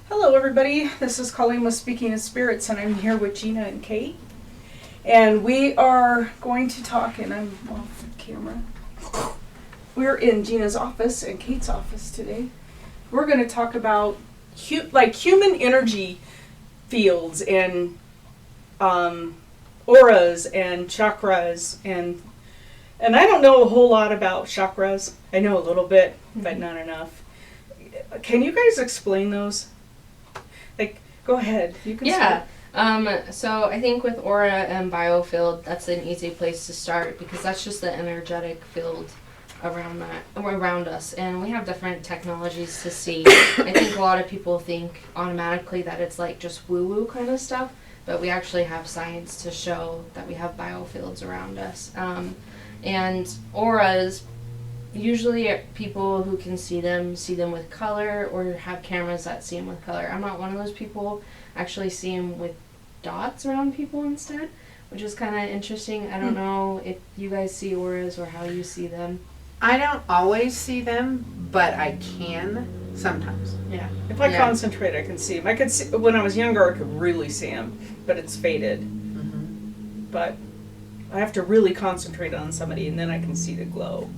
Hello, everybody. This is Colleen with Speaking of Spirits, and I'm here with Gina and Kate. And we are going to talk, and I'm off camera. We're in Gina's office and Kate's office today. We're going to talk about human energy fields and auras and chakras, and I don't know a whole lot about chakras. I know a little bit, but not enough. Can you guys explain those? Like, go ahead. You can start. So I think with aura and biofield, that's an easy place to start because that's just the energetic field around us, and we have different technologies to see. I think a lot of people think automatically that it's like just woo-woo kind of stuff, but we actually have science to show that we have biofields around us. And auras, usually people who can see them with color or have cameras that see them with color. I'm not one of those people. I actually see them with dots around people instead, which is kind of interesting. I don't know if you guys see auras or how you see them. I don't always see them, but I can sometimes. Yeah. If I concentrate, I can see them. I could see, when I was younger, I could really see them, but it's faded. Mm-hmm. But I have to really concentrate on somebody, and then I can see the glow.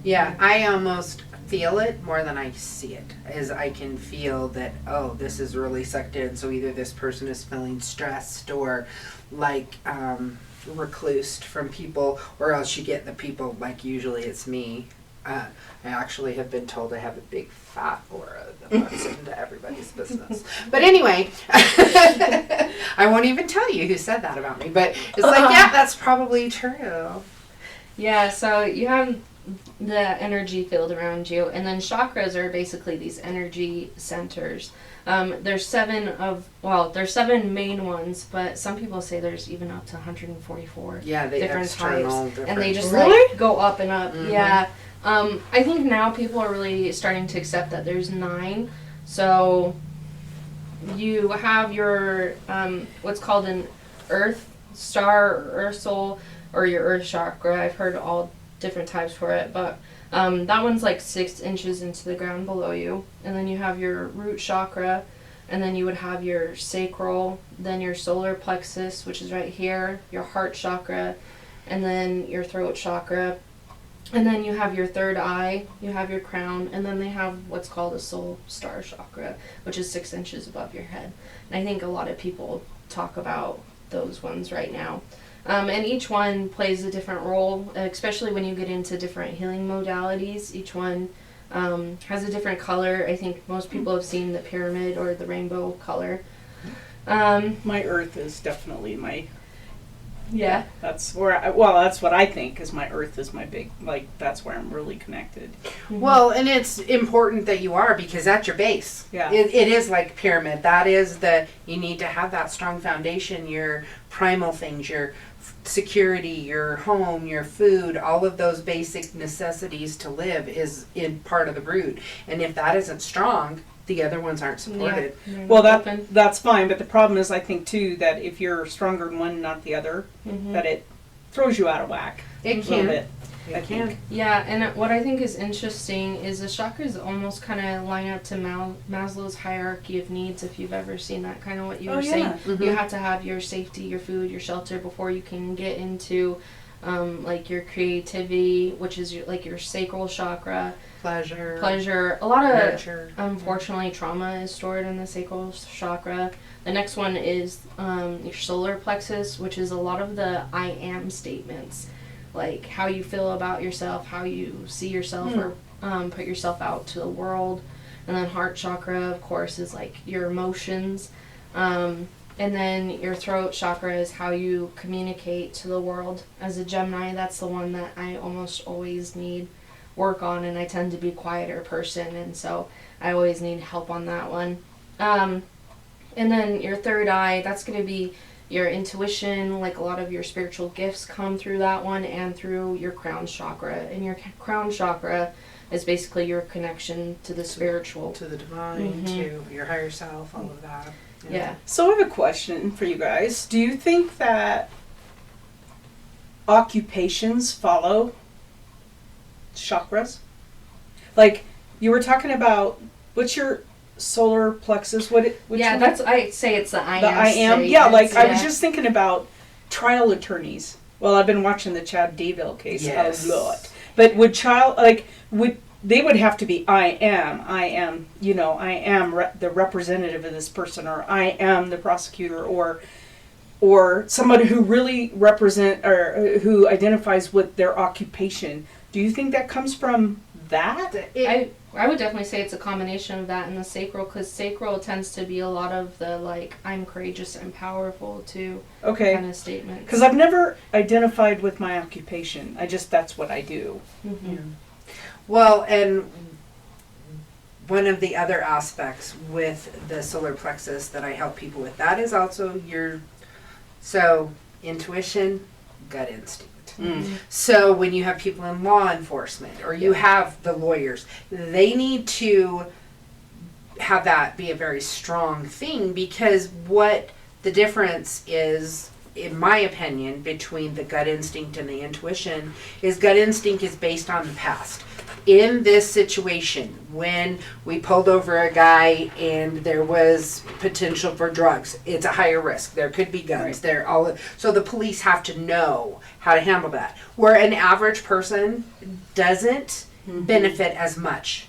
Yeah, I almost feel it more than I see it. As I can feel that, oh, this is really sucked in. So either this person is feeling stressed or like reclused from people, or else you get the people, like usually it's me. I actually have been told I have a big fat aura that lets into everybody's business. But anyway, I won't even tell you who said that about me. But it's like, yeah, that's probably true. Yeah, so you have the energy field around you, and then chakras are basically these energy centers. There's seven main ones, but some people say there's even up to 144 different types, and they just like go up and up. Mm-hmm. Yeah. I think now people are really starting to accept that there's 9. So you have your what's called an earth star or earth soul, or your earth chakra. I've heard all different types for it, but that one's like 6 inches into the ground below you. And then you have your root chakra, and then you would have your sacral, then your solar plexus, which is right here, your heart chakra, and then your throat chakra. And then you have your third eye, you have your crown, and then they have what's called a soul star chakra, which is 6 inches above your head. And I think a lot of people talk about those ones right now. And each one plays a different role, especially when you get into different healing modalities. Each one has a different color. I think most people have seen the pyramid or the rainbow color. My earth is definitely my... Yeah. That's where that's what I think is my earth is my big, like, that's where I'm really connected. Mm-hmm. Well, and it's important that you are, because that's your base. Yeah. It is like pyramid. That is you need to have that strong foundation, your primal things, your security, your home, your food, all of those basic necessities to live is in part of the root. And if that isn't strong, the other ones aren't supported. Yeah. Well, that's fine, but the problem is, I think too, that if you're stronger in one, not the other, that it throws you out of whack. It can. It can. Yeah, and what I think is interesting is the chakras almost kind of line up to Maslow's hierarchy of needs, if you've ever seen that, kind of what you were saying. Mm-hmm. You have to have your safety, your food, your shelter before you can get into like your creativity, which is your sacral chakra. Pleasure. A lot of, nurture. Unfortunately, trauma is stored in the sacral chakra. The next one is your solar plexus, which is a lot of the I am statements, like how you feel about yourself, how you see yourself, or put yourself out to the world. And then heart chakra, of course, is like your emotions. And then your throat chakra is how you communicate to the world. As a Gemini, that's the one that I almost always need work on, and I tend to be a quieter person, and so I always need help on that one. And then your third eye, that's going to be your intuition, like a lot of your spiritual gifts come through that one and through your crown chakra. And your crown chakra is basically your connection to the spiritual. To the divine, to your higher self, all of that. Yeah. So I have a question for you guys. Do you think that occupations follow chakras? Like, You were talking about, what's your solar plexus? Which Yeah, one? that's, I say it's the I am. The I am. state. Yeah, like I was Yeah. just thinking about trial attorneys. Well, I've been watching the Chad Daybell case Yes. a lot. But would they would have to be I am, the representative of this person, or I am the prosecutor, or somebody who really represent or who identifies with their occupation. Do you think that comes from that? I would definitely say it's a combination of that and the sacral, because sacral tends to be a lot of the like I'm courageous and powerful too Okay. kind of statements. Because I've never identified with my occupation. That's what I do. Mhm. Yeah. Well, and one of the other aspects with the solar plexus that I help people with, that is also so intuition, gut instinct. Mm. So when you have people in law enforcement or you have the lawyers, they need to have that be a very strong thing, because what the difference is, in my opinion, between the gut instinct and the intuition is gut instinct is based on the past. In this situation, when we pulled over a guy and there was potential for drugs, it's a higher risk. There could be guns. Right. So the police have to know how to handle that. Where an average person doesn't benefit as much.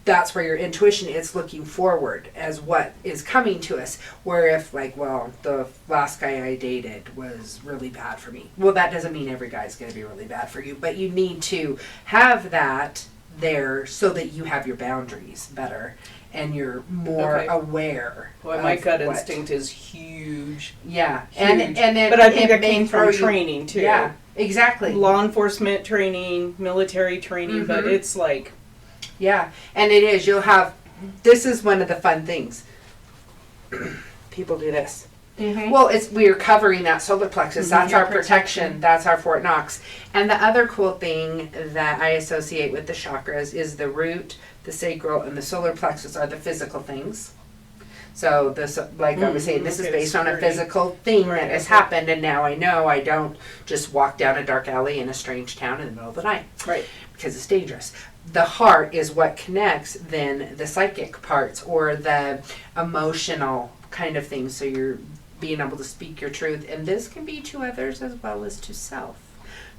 That's where your intuition is looking forward as what is coming to us. Where if the last guy I dated was really bad for me. Well, that doesn't mean every guy's going to be really bad for you, but you need to have that there so that you have your boundaries better and you're more aware. Boy, my gut instinct is huge. Yeah. Huge. And then But I think that may came throw from you- training too. Yeah, exactly. Law enforcement training, military training, but Mhm. it's like, Yeah, and it is. This is one of the fun things. People do this. Mhm. Well, we're covering that solar plexus. Mhm. That's Yeah, our protection. That's our Fort Knox. And the other cool thing that I associate with the chakras is the root, the sacral, and the solar plexus are the physical things. So I was saying, this is Okay, based on a security. physical thing Right, that has okay. happened, and now I know I don't just walk down a dark alley in a strange town in the middle of the night. right. Because it's dangerous. The heart is what connects then the psychic parts or the emotional kind of things. So you're being able to speak your truth. And this can be to others as well as to self.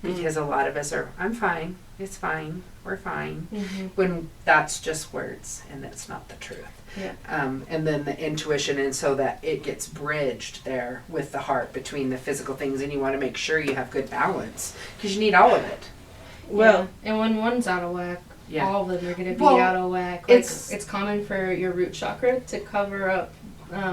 Because a lot of us are, I'm fine, it's fine, we're fine. Mhm. When that's just words and that's not the truth. Yeah. And then the intuition, and so that it gets bridged there with the heart between the physical things. And you want to make sure you have good balance because you need all of it. Well, yeah. And when one's out of whack, Yeah. all of them are going to be Well, out of whack. Like, it's- it's common for your root chakra to cover up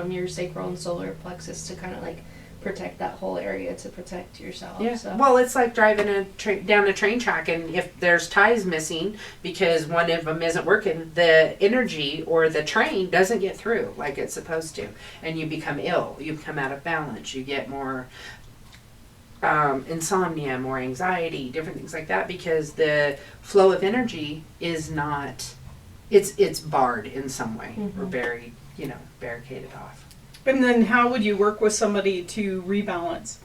your sacral and solar plexus to kind of like protect that whole area, to protect yourself. Yeah. So. Well, it's like driving down a train track, and if there's ties missing because one of them isn't working, the energy or the train doesn't get through like it's supposed to, and you become ill. You become out of balance. You get more insomnia, more anxiety, different things like that, because the flow of energy is not. It's barred in some way or buried, barricaded off. and then how would you work with somebody to rebalance?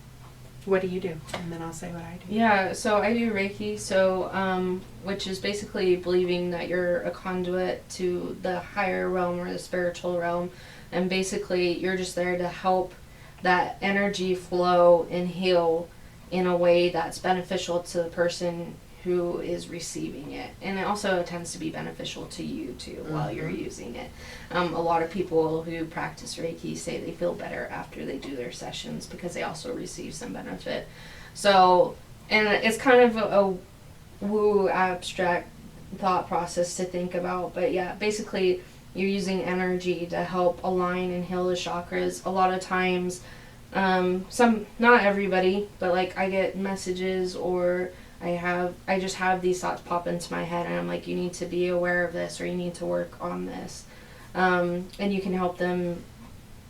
What do you do? And then I'll say what I do. Yeah, so I do Reiki, which is basically believing that you're a conduit to the higher realm or the spiritual realm, and basically you're just there to help that energy flow and heal in a way that's beneficial to the person who is receiving it, and it also tends to be beneficial to you too while you're using it. A lot of people who practice Reiki say they feel better after they do their sessions because they also receive some benefit. So, and it's kind of a woo abstract thought process to think about, but yeah, basically you're using energy to help align and heal the chakras. A lot of times, not everybody, but like I get messages or I just have these thoughts pop into my head, and I'm like, you need to be aware of this, or you need to work on this. And you can help them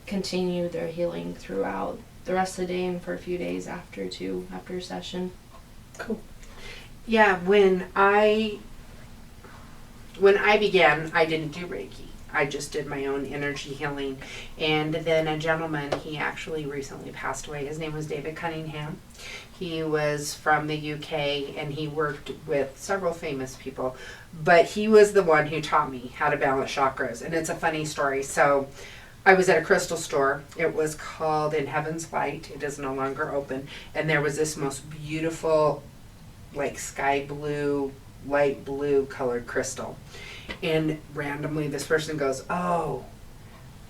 continue their healing throughout the rest of the day and for a few days after a session. Cool. Yeah, when I when I began, I didn't do Reiki. I just did my own energy healing. And then a gentleman, he actually recently passed away. His name was David Cunningham. He was from the UK and he worked with several famous people. But he was the one who taught me how to balance chakras. And it's a funny story. So I was at a crystal store. It was called In Heaven's Light. It is no longer open. And there was this most beautiful, like sky blue, light blue colored crystal. And randomly this person goes, oh,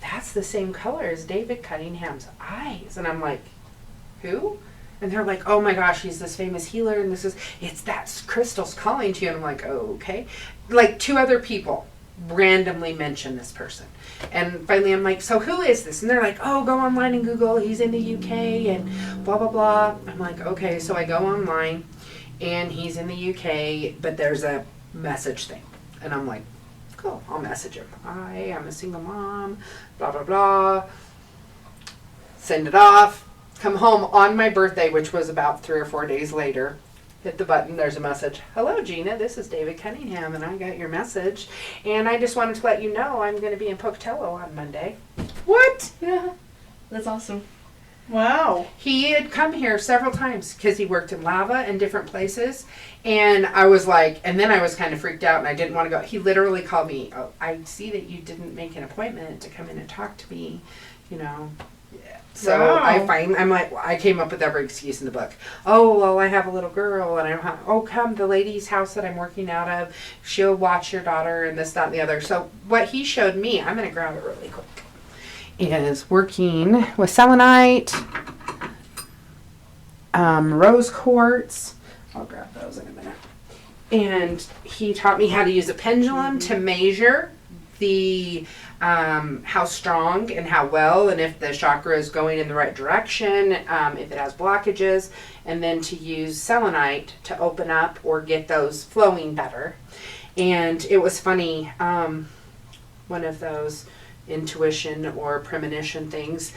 that's the same color as David Cunningham's eyes. And I'm like, who? And they're like, oh my gosh, he's this famous healer. And it's that crystal's calling to you. And I'm like, oh, okay. Like 2 other people randomly mention this person. And finally I'm like, so who is this? And they're like, oh, go online and Google. He's in the UK and blah, blah, blah. I'm like, okay. So I go online and he's in the UK, but there's a message thing. And I'm like, cool, I'll message him. I am a single mom, blah, blah, blah. Send it off. Come home on my birthday, which was about 3 or 4 days later. Hit the button, there's a message. Hello, Gina, this is David Cunningham, and I got your message. And I just wanted to let you know I'm going to be in Pocatello on Monday. What? Yeah. That's awesome. Wow. He had come here several times because he worked in lava and different places. And I was like, and then I was kind of freaked out and I didn't want to go. He literally called me, oh, I see that you didn't make an appointment to come in and talk to me, you know. So Wow. I'm like, I came up with every excuse in the book. Oh, well, I have a little girl and I don't have, oh, come, the lady's house that I'm working out of, she'll watch your daughter and this, that, and the other. So what he showed me, I'm going to grab it really quick, is working with selenite, rose quartz. I'll grab those in a minute. And he taught me how to use a pendulum to measure the how strong and how well, and if the chakra is going in the right direction, if it has blockages, and then to use selenite to open up or get those flowing better. And it was funny, one of those intuition or premonition things.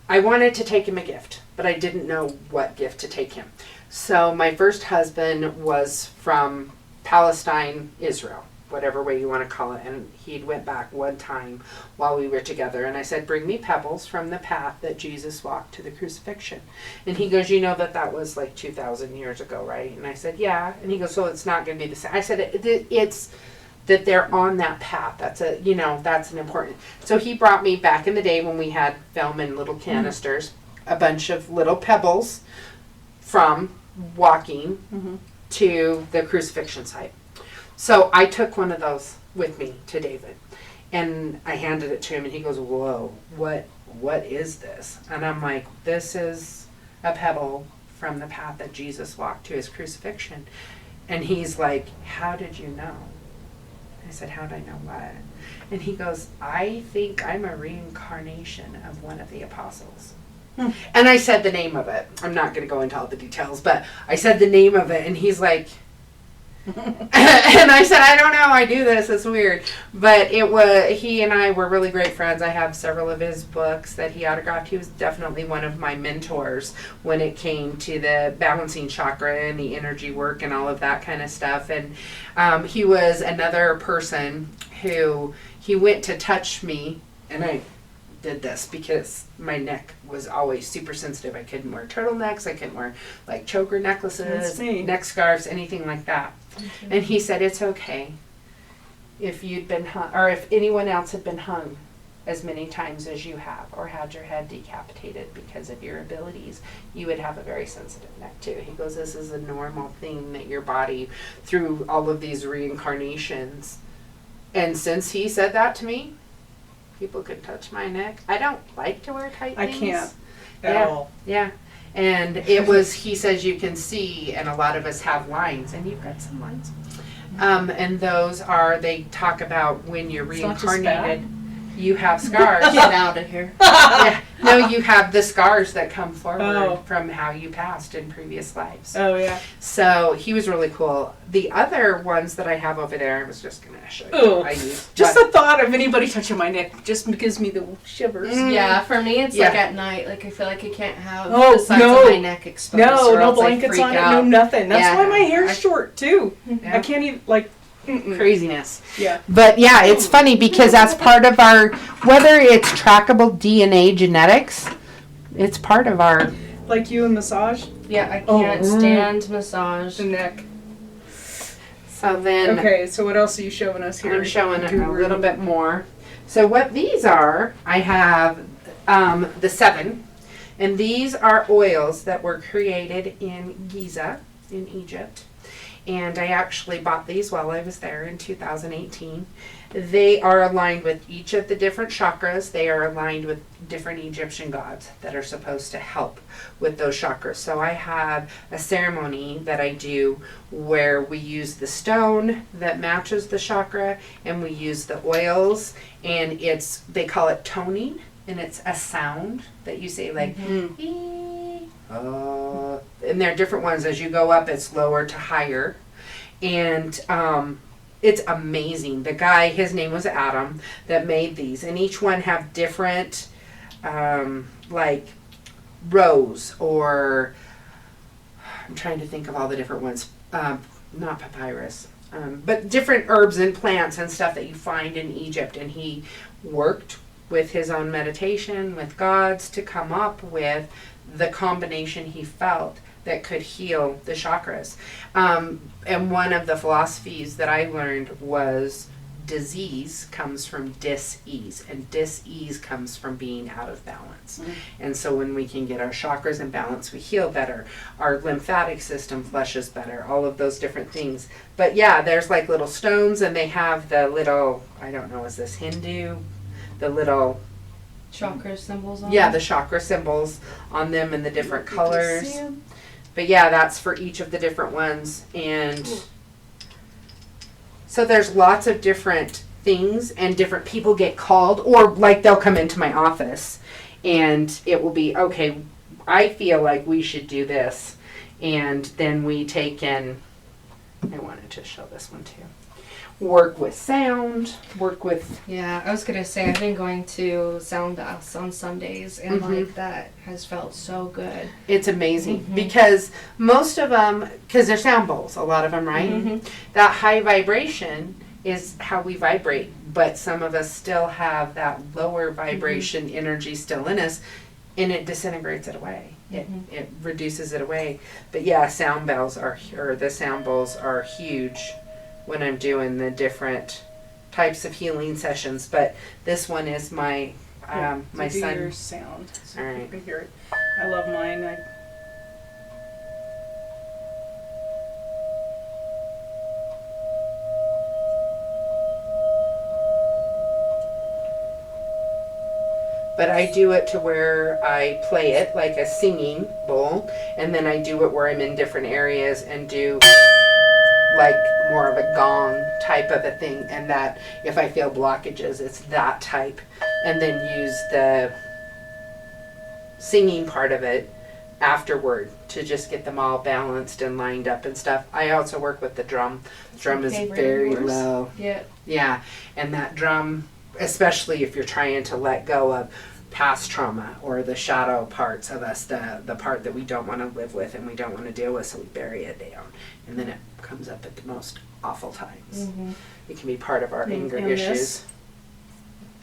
I wanted to take him a gift, but I didn't know what gift to take him. So my first husband was from Palestine, Israel, whatever way you want to call it, and he'd went back one time while we were together, and I said, bring me pebbles from the path that Jesus walked to the crucifixion. And he goes, you know that was like 2,000 years ago, right? And I said, yeah. And he goes, so it's not going to be the same. I said, it's that they're on that path. That's that's an important. So he brought me, back in the day when we had film in little canisters, a bunch of little pebbles from walking to the crucifixion site. So I took one of those with me to David, and I handed it to him, and he goes, whoa, what is this? And I'm like, this is a pebble from the path that Jesus walked to his crucifixion. And he's like, how did you know? I said, how did I know what? And he goes, I think I'm a reincarnation of one of the apostles. And I said the name of it. I'm not going to go into all the details, but I said the name of it, and he's like, and I said, I don't know, I do this, it's weird. But he and I were really great friends. I have several of his books that he autographed. He was definitely one of my mentors when it came to the balancing chakra and the energy work and all of that kind of stuff. And he was another person who, he went to touch me, and I did this because my neck was always super sensitive. I couldn't wear turtlenecks, I couldn't wear like choker necklaces, neck scarves, anything like that. And he said, it's okay if you'd been hung, or if anyone else had been hung as many times as you have, or had your head decapitated because of your abilities, you would have a very sensitive neck too. He goes, this is a normal thing that your body, through all of these reincarnations. And since he said that to me, people could touch my neck. I don't like to wear tight things. I can't at all. Yeah. And it was, he says you can see, and a lot of us have lines, and you've got some lines. And those are, they talk about when you're reincarnated, you have scars. Get out of here. Yeah. No, you have the scars that come forward from how you passed in previous lives. Oh, yeah. So he was really cool. The other ones that I have over there, I was just going to show you. Ooh. I used, just the thought of anybody touching my neck just gives me the shivers. Yeah, for me it's like at night. Like I feel like I can't have Oh, the sides no. of my neck exposed. No, or no else I blankets freak on it, out. no nothing. That's Yeah. why my hair's short too. Yeah. I can't even, like, craziness. Yeah. But yeah, it's funny because that's part of our, whether it's trackable DNA genetics, it's part of our. Like you and massage Yeah, I can't stand massage. the neck. So then Okay, so what else are you showing us here? I'm showing a Guru? little bit more. So what these are, I have the 7, and these are oils that were created in Giza in Egypt. And I actually bought these while I was there in 2018. They are aligned with each of the different chakras. They are aligned with different Egyptian gods that are supposed to help with those chakras. So I have a ceremony that I do where we use the stone that matches the chakra, and we use the oils, and they call it toning, and it's a sound that you say like, and there are different ones. As you go up, it's lower to higher. And it's amazing. The guy, his name was Adam, that made these. And each one have different, like, rose, or I'm trying to think of all the different ones. Not papyrus. But different herbs and plants and stuff that you find in Egypt. And he worked with his own meditation, with gods, to come up with the combination he felt that could heal the chakras. And one of the philosophies that I learned was disease comes from dis-ease, and dis-ease comes from being out of balance. And so when we can get our chakras in balance, we heal better. Our lymphatic system flushes better, all of those different things. But yeah, there's like little stones, and they have the little, I don't know, is this Hindu? The little Chakra symbols on yeah, them? the chakra symbols on them in the different colors. But yeah, that's for each of the different ones. And so there's lots of different things, and different people get called, or like they'll come into my office and it will be, okay, I feel like we should do this. And then we take in, I wanted to show this one too. Work with sound, work with... Yeah, I was going to say, I've been going to sound baths on Sundays, and like that has felt so good. It's amazing because most of them, because they're sound bowls, a lot of them, right? That high vibration is how we vibrate, but some of us still have that lower vibration energy still in us, and it disintegrates it away. It reduces it away. But yeah, sound bells are, or the sound bowls are huge when I'm doing the different types of healing sessions. But this one is my my do son. your sound, so All you right. can hear it. I love mine. But I do it to where I play it like a singing bowl, and then I do it where I'm in different areas and do like more of a gong type of a thing, and that if I feel blockages, it's that type, and then use the singing part of it afterward to just get them all balanced and lined up and stuff. I also work with the drum. The drum is very low. Yeah. Yeah, and that drum, especially if you're trying to let go of past trauma or the shadow parts of us, the part that we don't want to live with and we don't want to deal with, so we bury it down, and then it comes up at the most awful times. It can be part of our anger And issues. this?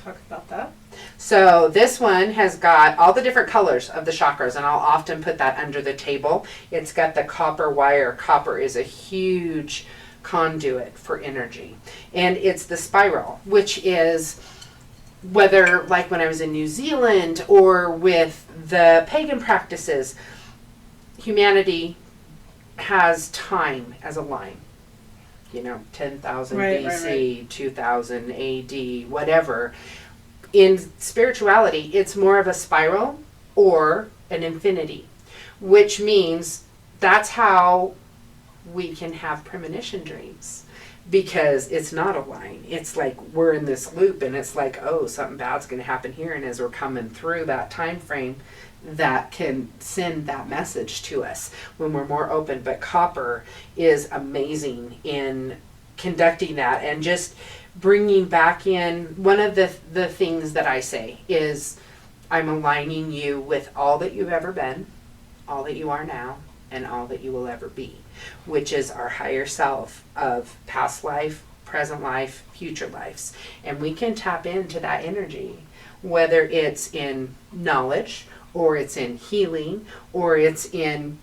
Talk about that. So this one has got all the different colors of the chakras, and I'll often put that under the table. It's got the copper wire. Copper is a huge conduit for energy, and it's the spiral, which is, whether like when I was in New Zealand or with the pagan practices, humanity has time as a line. 10,000 BC, 2000 AD, whatever. In spirituality, it's more of a spiral or an infinity, which means that's how we can have premonition dreams, because it's not a line. It's like we're in this loop, and it's like, oh, something bad's going to happen here, and as we're coming through that time frame, that can send that message to us when we're more open. But copper is amazing in conducting that, and just bringing back in, one of the things that I say is, I'm aligning you with all that you've ever been, all that you are now, and all that you will ever be, which is our higher self of past life present life, future lives. And we can tap into that energy, whether it's in knowledge, or it's in healing, or it's in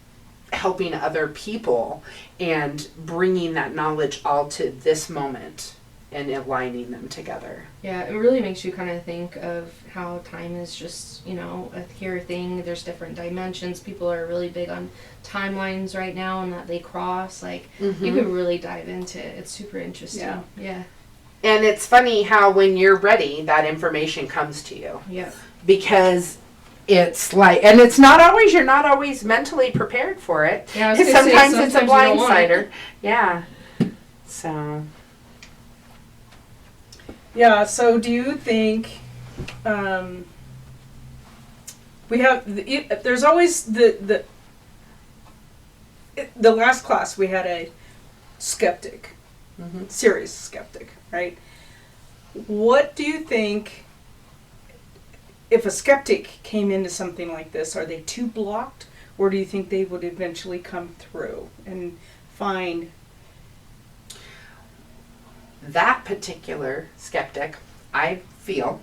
helping other people and bringing that knowledge all to this moment and aligning them together. Yeah, it really makes you kind of think of how time is just, you know, a here thing. There's different dimensions. People are really big on timelines right now and that they cross. Like, you could really dive into it. It's super interesting. Yeah. And it's funny how when you're ready, that information comes to you. Yeah. Because it's like, and it's not always, you're not always mentally prepared for it. Yeah, I was gonna say, Sometimes it's a you don't want it. blindsider. Yeah. So. Yeah, so do you think we have, there's always the last class we had a skeptic, serious skeptic, right? What do you think, if a skeptic came into something like this, are they too blocked, or do you think they would eventually come through and find? That particular skeptic, I feel,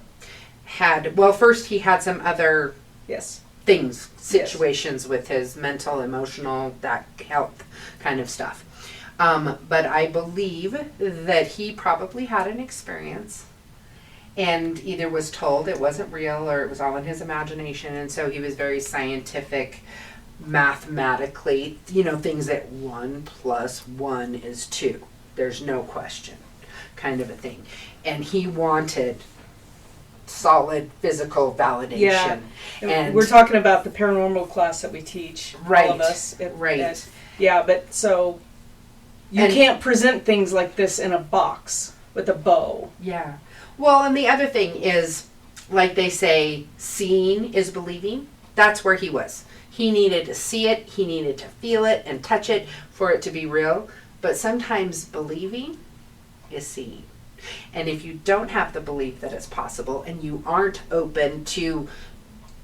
had, well, first he had some other Yes. things, situations with his mental, emotional, that health kind of stuff. But I believe that he probably had an experience and either was told it wasn't real or it was all in his imagination. And so he was very scientific, mathematically, you know, things that 1 + 1 is 2. There's no question, kind of a thing. And he wanted solid physical validation. Yeah. And we're talking about the paranormal class that we teach, all of us. Right. Yeah, but so you can't present things like this in a box with a bow. Yeah. Well, and the other thing is, like they say, seeing is believing. That's where he was. He needed to see it, he needed to feel it and touch it for it to be real. But sometimes believing is seeing. And if you don't have the belief that it's possible and you aren't open to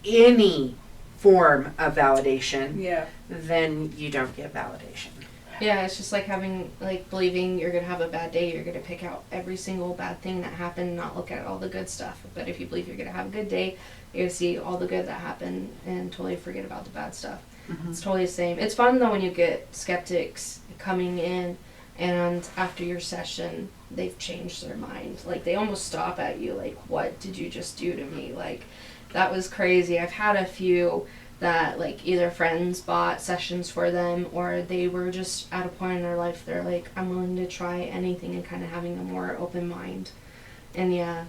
any form of validation, then you don't get validation. Yeah, it's just like having, like, believing you're going to have a bad day. You're going to pick out every single bad thing that happened, not look at all the good stuff. But if you believe you're going to have a good day, you're going to see all the good that happened and totally forget about the bad stuff. It's totally the same. It's fun, though, when you get skeptics coming in and after your session, they've changed their mind. Like, they almost stop at you, like, what did you just do to me? Like, that was crazy. I've had a few that, like, either friends bought sessions for them or they were just at a point in their life they're like, I'm willing to try anything, and kind of having a more open mind. And yeah,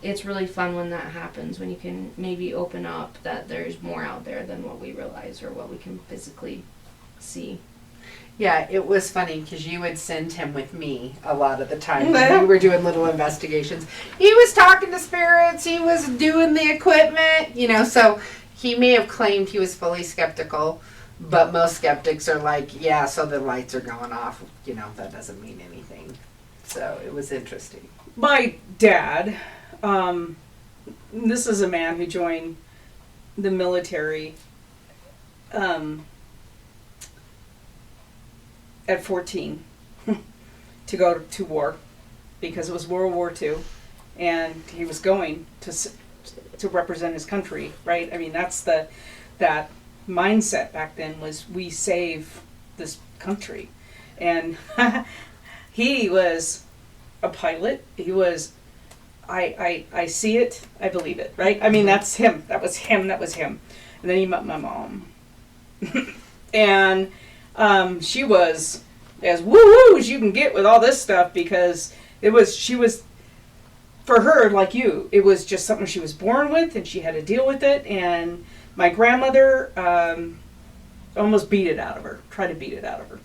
it's really fun when that happens, when you can maybe open up that there's more out there than what we realize or what we can physically see. Yeah, it was funny because you would send him with me a lot of the time when we were doing little investigations. He was talking to spirits, he was doing the equipment, you know, so he may have claimed he was fully skeptical, but most skeptics are like, yeah, so the lights are going off, you know, that doesn't mean anything. So it was interesting. My dad, this is a man who joined the military at 14 to go to war because it was World War II, and he was going to represent his country, right? I mean, that's that mindset back then was we save this country. And he was a pilot. He was, I see it, I believe it, right? I mean, that's him. That was him. And then he met my mom. And she was as woo-woo as you can get with all this stuff because she was, for her, like you, it was just something she was born with and she had to deal with it. And my grandmother almost beat it out of her, tried to beat it out of her.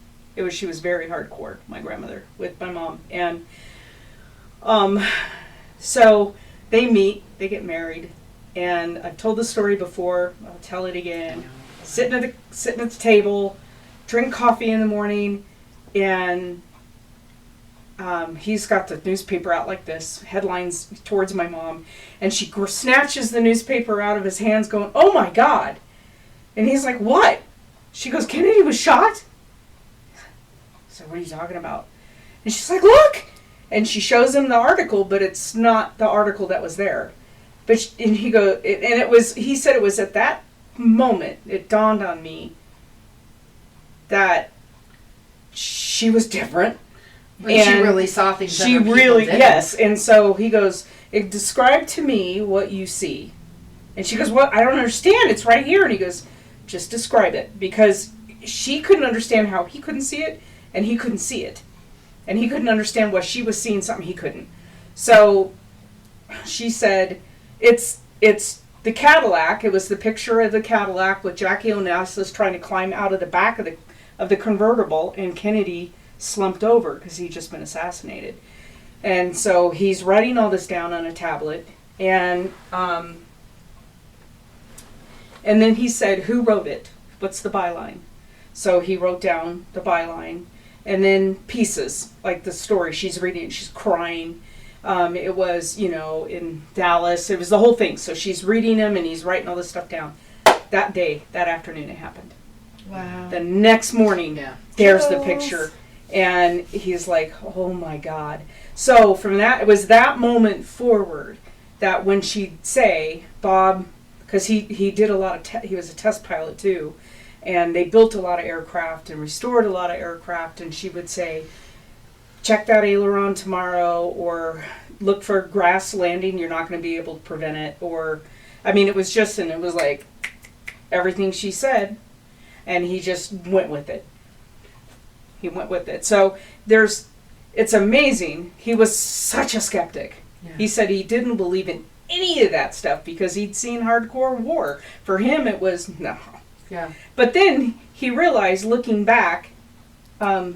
She was very hardcore, my grandmother, with my mom. And so they meet, they get married, and I've told the story before, I'll tell it again. Sitting at the table, drink coffee in the morning, and he's got the newspaper out like this, headlines towards my mom, and she snatches the newspaper out of his hands going, "Oh my God." And he's like, "What?" She goes, "Kennedy was shot?" So what are you talking about? And she's like, "Look, And she shows him the article, but it's not the article that was there. But and he said it was at that moment it dawned on me that she was different. And she really saw things. She really, yes. And so he goes, describe to me what you see. And she goes, well, I don't understand. It's right here. And he goes, just describe it. Because she couldn't understand how he couldn't see it, and he couldn't see it. And he couldn't understand why she was seeing something he couldn't. So she said, it's the Cadillac. It was the picture of the Cadillac with Jackie Onassis trying to climb out of the back of the convertible, and Kennedy slumped over because he'd just been assassinated. And so he's writing all this down on a tablet, and then he said, who wrote it? What's the byline? So he wrote down the byline, and then pieces, like the story. She's reading it, she's crying. It was, in Dallas. It was the whole thing. So she's reading him, and he's writing all this stuff down. That day, that afternoon, it happened. Wow. The next morning, there's the picture. And he's like, oh my God. So from that, it was that moment forward that when she'd say, Bob, because he did a lot of, he was a test pilot too, and they built a lot of aircraft and restored a lot of aircraft, and she would say, check that aileron tomorrow, or look for grass landing, you're not going to be able to prevent it, or, I mean, it was like everything she said, and he just went with it. He went with it. So it's amazing. He was such a skeptic. Yeah. He said he didn't believe in any of that stuff because he'd seen hardcore war. For him, it was no. Yeah. But then he realized, looking back, I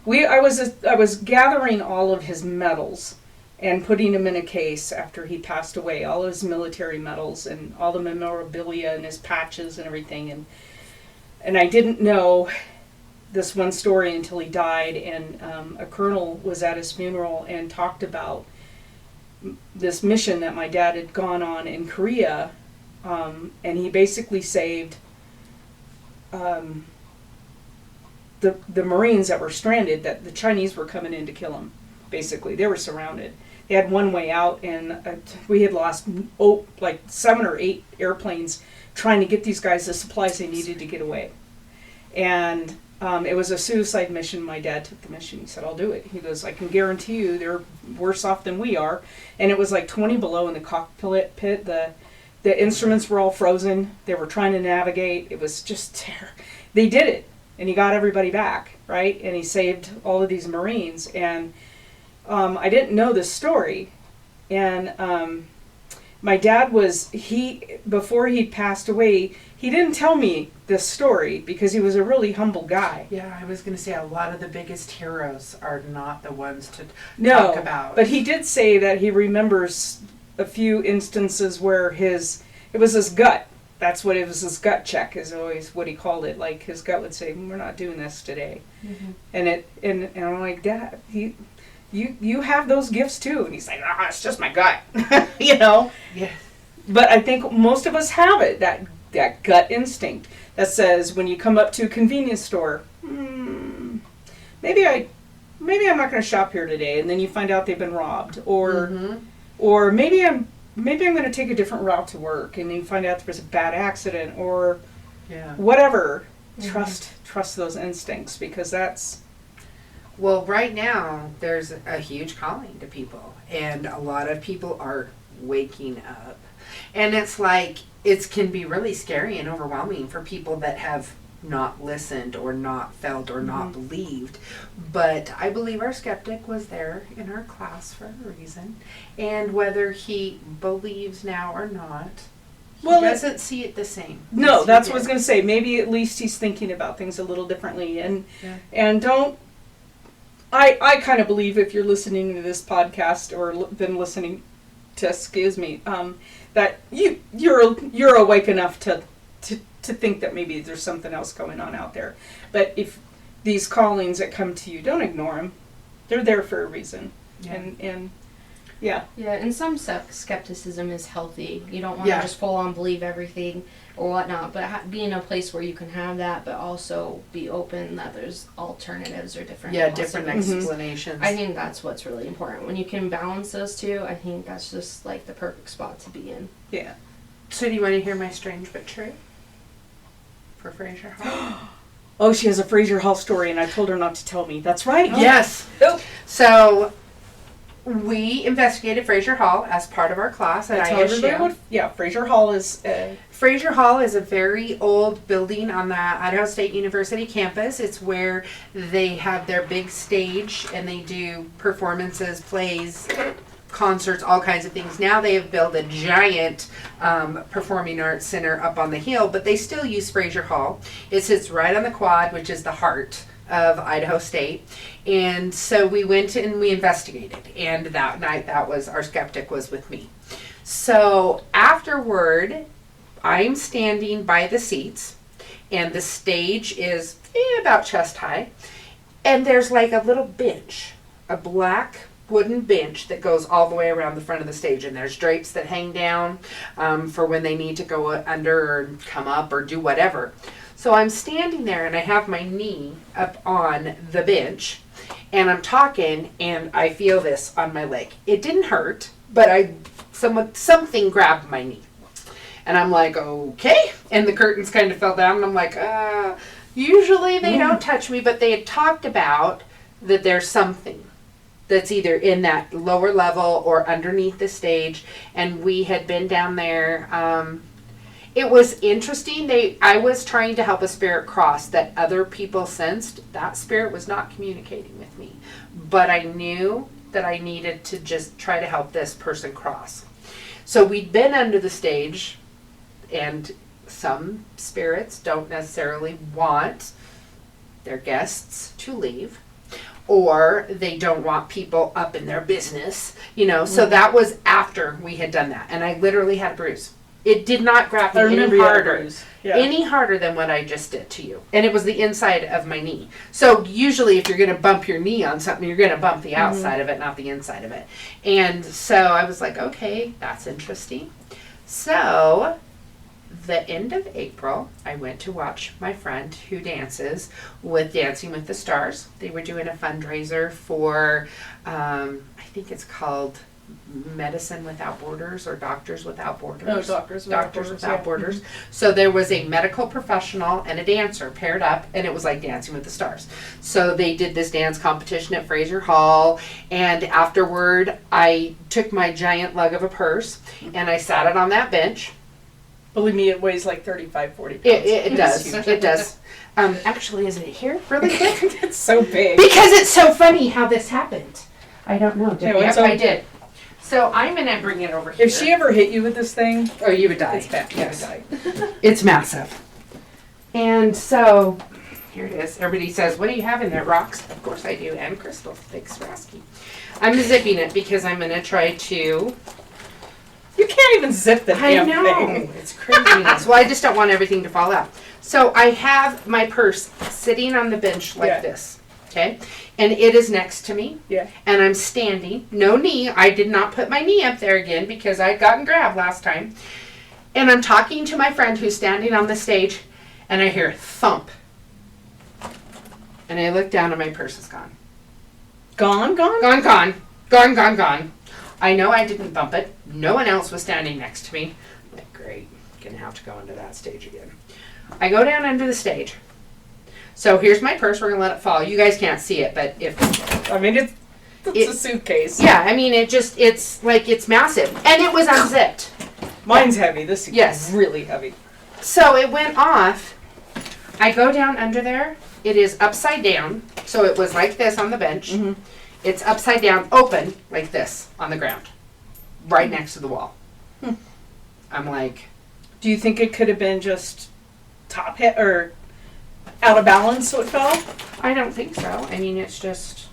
was gathering all of his medals and putting them in a case after he passed away. All his military medals and all the memorabilia and his patches and everything. And I didn't know this one story until he died, and a colonel was at his funeral and talked about this mission that my dad had gone on in Korea, and he basically saved the Marines that were stranded, that the Chinese were coming in to kill them. Basically, they were surrounded. They had one way out, and we had lost like 7 or 8 airplanes trying to get these guys the supplies they needed to get away. And it was a suicide mission. My dad took the mission. He said, I'll do it. He goes, I can guarantee you they're worse off than we are. And it was like 20 below in the cockpit pit. The instruments were all frozen. They were trying to navigate. It was just terror. They did it. And he got everybody back, right? And he saved all of these Marines. And I didn't know this story. And my dad before he passed away, he didn't tell me this story because he was a really humble guy. Yeah, I was going to say a lot of the biggest heroes are not the ones to talk about. But he did say that he remembers a few instances where it was his gut. That's what it was, his gut check is always what he called it. Like his gut would say, we're not doing this today. Mm-hmm. And I'm like, Dad, you have those gifts too. And he's like, it's just my gut. Yeah. But I think most of us have it, that gut instinct that says when you come up to a convenience store, maybe I'm not going to shop here today, and then you find out they've been robbed, or maybe I'm going to take a different route to work, and you find out there was a bad accident, or whatever. Mm-hmm. Trust those instincts, because that's. Well, right now there's a huge calling to people, and a lot of people are waking up. And it's like, it can be really scary and overwhelming for people that have not listened or not felt or not believed. But I believe our skeptic was there in our class for a reason. And whether he believes now or not, he doesn't see it the same. No, that's what I was going to say. Maybe at least he's thinking about things a little differently. And don't... I kind of believe if you're listening to this podcast or been listening to, that you're awake enough to think that maybe there's something else going on out there. But if these callings that come to you, don't ignore them. They're there for a reason. Yeah. And Yeah. Yeah, and some skepticism is healthy. You don't want to Yeah. just full on believe everything or whatnot, but be in a place where you can have that, but also be open that there's alternatives or different different possibilities. explanations. I think that's what's really important. When you can balance those two, I think that's just like the perfect spot to be in. Yeah. So do you want to hear my strange but true? For Fraser Hall? Oh, she has a Fraser Hall story, and I told her not to tell me. That's right. Yes. Oh. So we investigated Fraser Hall as part of our class at Tell everybody ISU. what. Yeah, Fraser Hall is. Fraser Hall is a very old building on the Idaho State University campus. It's where they have their big stage and they do performances, plays, concerts, all kinds of things. Now they have built a giant performing arts center up on the hill, but they still use Fraser Hall. It sits right on the quad, which is the heart of Idaho State. And so we went and we investigated. And that night, that was, our skeptic was with me. So afterward, I'm standing by the seats and the stage is about chest high. And there's like a little bench, a black wooden bench that goes all the way around the front of the stage, and there's drapes that hang down for when they need to go under or come up or do whatever. So I'm standing there and I have my knee up on the bench and I'm talking and I feel this on my leg. It didn't hurt, but something grabbed my knee. And I'm like, okay. And the curtains kind of fell down and I'm like, usually they don't touch me, but they had talked about that there's something that's either in that lower level or underneath the stage. And we had been down there. It was interesting. I was trying to help a spirit cross that other people sensed. That spirit was not communicating with me. But I knew that I needed to just try to help this person cross. So we'd been under the stage, and some spirits don't necessarily want their guests to leave, or they don't want people up in their business, so that was after we had done that. And I literally had a bruise. It did not grab me any harder, any harder than what I just did to you. And it was the inside of my knee. So usually if you're going to bump your knee on something, you're going to bump the outside of it, not the inside of it. And so I was like, okay, that's interesting. So the end of April, I went to watch my friend who dances with Dancing with the Stars. They were doing a fundraiser for, I think it's called Medicine Without Borders or Doctors Without Borders. Oh, Doctors Without Borders. So there was a medical professional and a dancer paired up, and it was like Dancing with the Stars. So they did this dance competition at Fraser Hall, and afterward I took my giant lug of a purse and I sat it on that bench. Believe me, it weighs like 35, 40 pounds. It does. It does. Actually, is it here really quick? It's so big. Because it's so funny how this happened. I don't know. Yep, I did. So I'm going to bring it over here. If she ever hit you with this thing, oh, you would die. it's bad. Yes. You would die. It's massive. And so here it is. Everybody says, what do you have in there? Rocks? Of course I do. And crystal. Thanks for asking. I'm zipping it because I'm going to try to... You can't even zip the damn thing. It's craziness. Well, I just don't want everything to fall out. So I have my purse sitting on the bench like this. Okay? And it is next to me. Yeah. And I'm standing. No knee. I did not put my knee up there again because I'd gotten grabbed last time. And I'm talking to my friend who's standing on the stage, and I hear thump. And I look down and my purse is gone. Gone? Gone, gone. Gone, gone, gone. I know I didn't bump it. No one else was standing next to me. I'm like, great. Gonna have to go into that stage again. I go down under the stage. So here's my purse. We're gonna let it fall. You guys can't see it, but if... I mean, it's a suitcase. Yeah, I mean, it's like, it's massive. And it was unzipped. Mine's heavy. This Yes. is really heavy. So it went off. I go down under there. It is upside down. So it was like this on the bench. Mm-hmm. It's upside down, open, like this, on the ground. Right next to the wall. I'm like... Do you think it could have been just top hit or out of balance so it fell? I don't think so. I mean, it's just...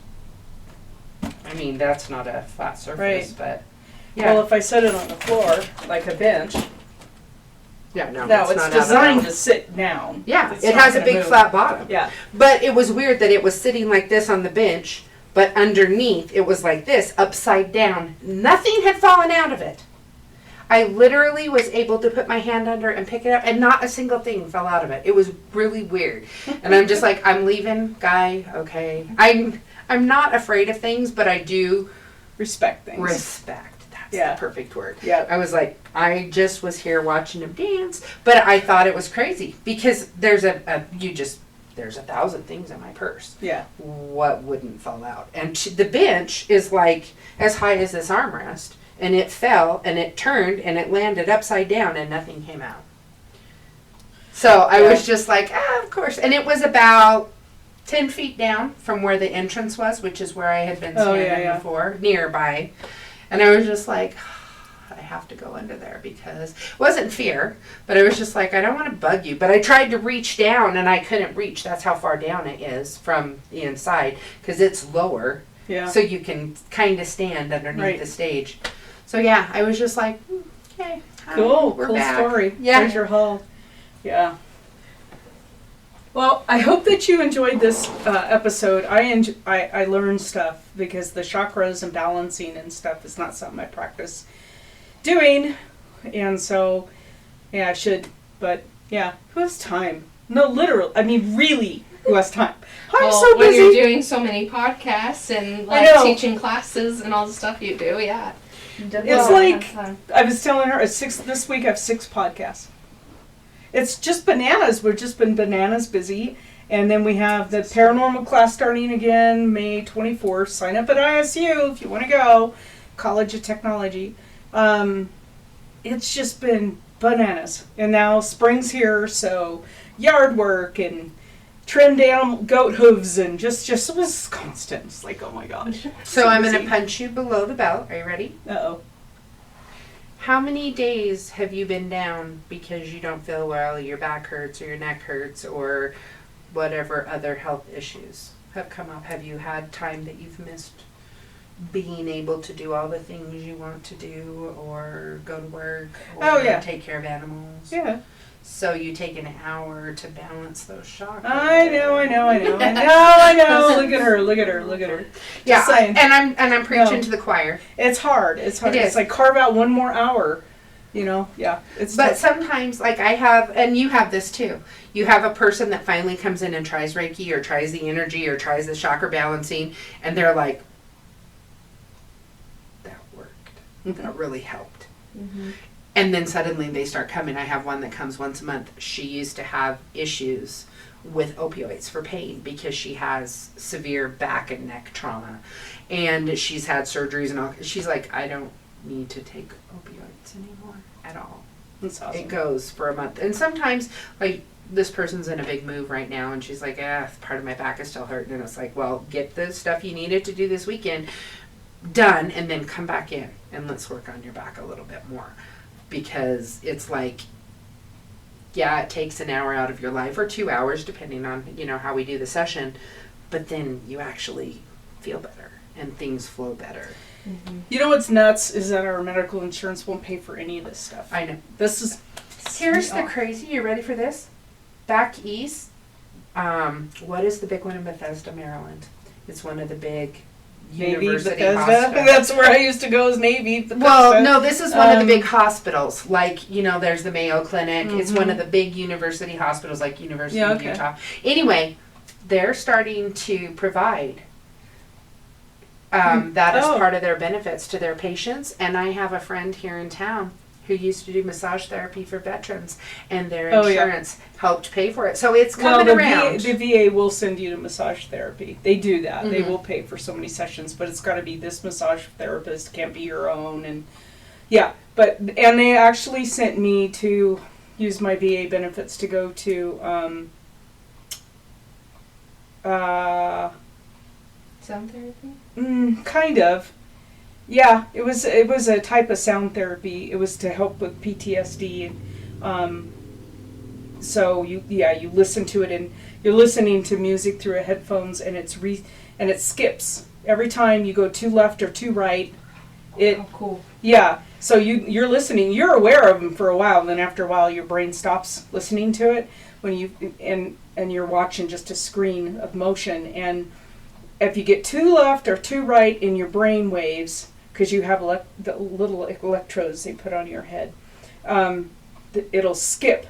I mean, that's not a flat surface, Right. but... Yeah. Well, if I set it on the floor, like a bench, yeah, no, now it's not designed out to sit down. Yeah, It's it not has a gonna big move. flat bottom. Yeah. But it was weird that it was sitting like this on the bench, but underneath it was like this, upside down. Nothing had fallen out of it. I literally was able to put my hand under and pick it up, and not a single thing fell out of it. It was really weird. And I'm just like, I'm leaving, guy, okay. I'm not afraid of things, but I do Respect things. respect. That's Yeah. the perfect word. Yeah. I was like, I just was here watching him dance, but I thought it was crazy because there's there's 1,000 things in my purse. Yeah. What wouldn't fall out? And the bench is like as high as this armrest, and it fell and it turned and it landed upside down and nothing came out. So I was just like, of course. And it was about 10 feet down from where the entrance was, which is where I had been standing before, nearby. And I was just like, I have to go under there because it wasn't fear, but I was just like, I don't want to bug you. But I tried to reach down and I couldn't reach. That's how far down it is from the inside because it's lower. Yeah. So you can kind of stand underneath the stage. So yeah, I was just like, okay. Cool. We're Cool back. story. Yeah. There's your haul. Yeah. Well, I hope that you enjoyed this episode. I learned stuff because the chakras and balancing and stuff is not something I practice doing, and so yeah, I should. But yeah, who has time? No, literally. I mean, really, who has time? I'm so when busy. you're doing so many podcasts and I know. teaching classes and all the stuff you do, yeah. It's like I was telling her this week I have 6 podcasts. It's just bananas. We've just been bananas busy. And then we have the paranormal class starting again May 24th. Sign up at ISU if you want to go. College of Technology. It's just been bananas. And now spring's here, so yard work and trim down goat hooves and just it was constant. It's like, oh my gosh. So I'm going busy. to punch you below the belt. Are you ready? Uh-oh. How many days have you been down because you don't feel well, your back hurts or your neck hurts or whatever other health issues have come up? Have you had time that you've missed being able to do all the things you want to do or go to work or take care of animals? Yeah. So you take an hour to balance those chakras. I know. Look at her. Yeah, Just saying. and I'm preaching to the choir. It's hard. It is. It's like carve out one more hour. Yeah. It's But tough. sometimes, like I have, and you have this too. You have a person that finally comes in and tries Reiki or tries the energy or tries the chakra balancing, and they're like, that worked. That really helped. Mm-hmm. And then suddenly they start coming. I have one that comes once a month. She used to have issues with opioids for pain because she has severe back and neck trauma. And she's had surgeries and all. She's like, I don't need to take opioids anymore at all. That's awesome. It goes for a month. And sometimes, like, this person's in a big move right now and she's like, part of my back is still hurting. And it's like, well, get the stuff you needed to do this weekend done and then come back in and let's work on your back a little bit more. Because it's like, it takes an hour out of your life or 2 hours depending on, how we do the session. But then you actually feel better and things flow better. Mm-hmm. You know what's nuts is that our medical insurance won't pay for any of this stuff. I know. This is... Here's the crazy. You ready for this? Back east, what is the big one in Bethesda, Maryland? It's one of the big Navy, university Bethesda. hospitals. That's where I used to go, is Navy. Bethesda. Well, no, this is one of the big hospitals. Like, there's the Mayo Clinic. It's one of the big university hospitals, like University of Utah. Anyway, they're starting to provide that as part of their benefits to their patients. And I have a friend here in town who used to do massage therapy for veterans, and their insurance helped pay for it. So it's coming around. The VA will send you to massage therapy. They do that. Mm-hmm. They will pay for so many sessions, but it's got to be this massage therapist. Can't be your own. And and they actually sent me to use my VA benefits to go to sound therapy. Kind of. Yeah, it was a type of sound therapy. It was to help with PTSD. So you listen to it and you're listening to music through a headphones and it skips every time you go too left or too right. Oh, cool. Yeah. So you're listening. You're aware of them for a while, and then after a while your brain stops listening to it and you're watching just a screen of motion, and if you get too left or too right in your brain waves, because you have the little electrodes they put on your head, it'll skip.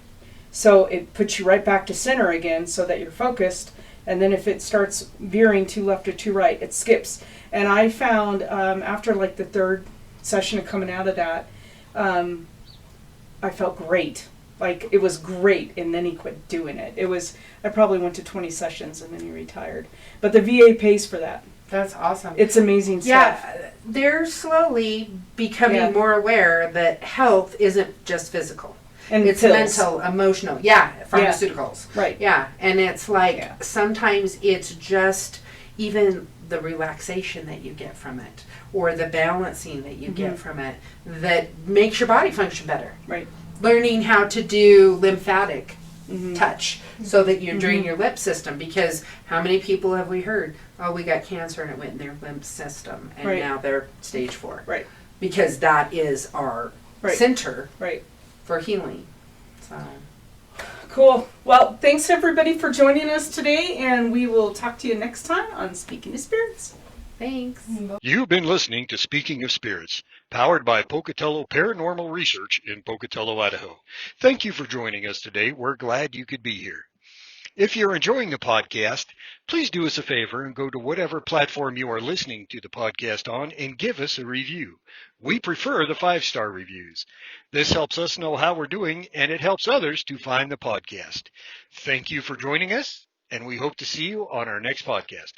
So it puts you right back to center again so that you're focused. And then if it starts veering too left or too right, it skips. And I found after like the third session of coming out of that, I felt great. Like it was great, and then he quit doing it. I probably went to 20 sessions and then he retired. But the VA pays for that. That's awesome. It's amazing stuff. Yeah, they're slowly becoming more aware that health isn't just physical. And it's pills. mental, emotional. Yeah, pharmaceuticals. Right. Yeah, and it's like sometimes it's just even the relaxation that you get from it or the balancing that you get from it that makes your body function better. Right. Learning how to do lymphatic touch so that you drain your lymph system, because how many people have we heard, oh, we got cancer and it went in their lymph system and now they're stage 4. Right. Because that is our center for healing. So Cool. Well, thanks everybody for joining us today, and we will talk to you next time on Speaking to Spirits. thanks. You've been listening to Speaking of Spirits, powered by Pocatello Paranormal Research in Pocatello, Idaho. Thank you for joining us today. We're glad you could be here. If you're enjoying the podcast, please do us a favor and go to whatever platform you are listening to the podcast on and give us a review. We prefer the 5-star reviews. This helps us know how we're doing, and it helps others to find the podcast. Thank you for joining us, and we hope to see you on our next podcast.